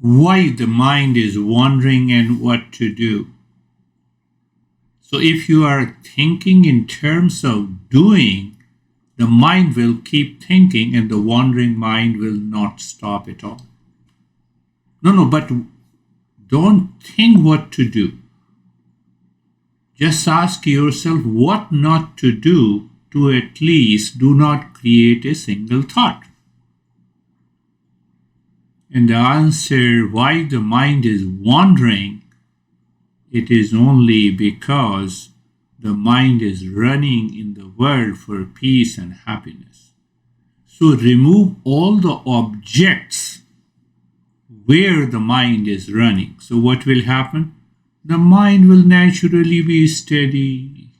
why the mind is wandering and what to do. So if you are thinking in terms of doing, the mind will keep thinking and the wandering mind will not stop at all. No, but don't think what to do. Just ask yourself what not to do to at least do not create a single thought. And the answer why the mind is wandering, it is only because the mind is running in the world for peace and happiness. So remove all the objects where the mind is running. So what will happen? The mind will naturally be steady.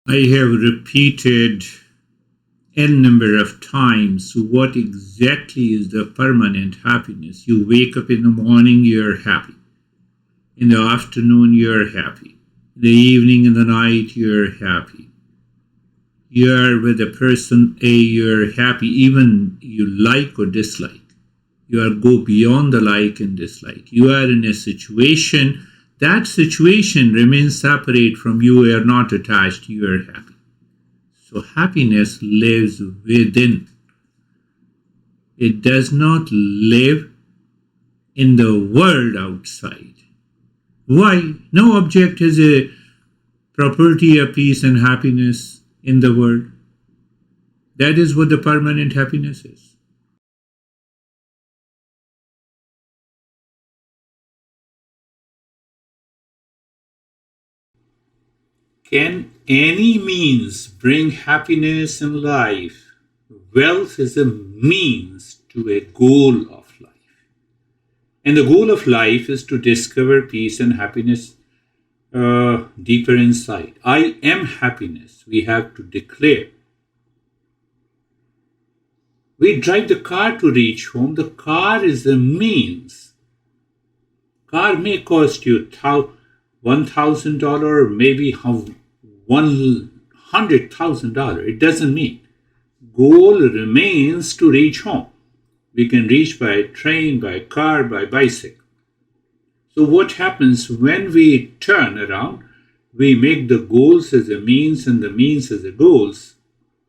I have repeated n number of times what exactly is the permanent happiness. You wake up in the morning, you're happy. In the afternoon, you're happy. In the evening and the night, you're happy. You're with a person A, you're happy, even you like or dislike. You are go beyond the like and dislike. You are in a situation, that situation remains separate from you, you are not attached, you are happy. So happiness lives within. It does not live in the world outside. Why? No object has a property of peace and happiness in the world. That is what the permanent happiness is. Can any means bring happiness in life? Wealth is a means to a goal of life. And the goal of life is to discover peace and happiness deeper inside. I am happiness. We have to declare. We drive the car to reach home. The car is a means. Car may cost you $1,000 or maybe $100,000. It doesn't mean. Goal remains to reach home. We can reach by train, by car, by bicycle. So what happens when we turn around, we make the goals as a means and the means as a goals.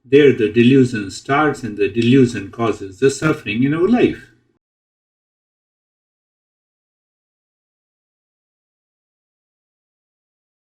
There the delusion starts and the delusion causes the suffering in our life.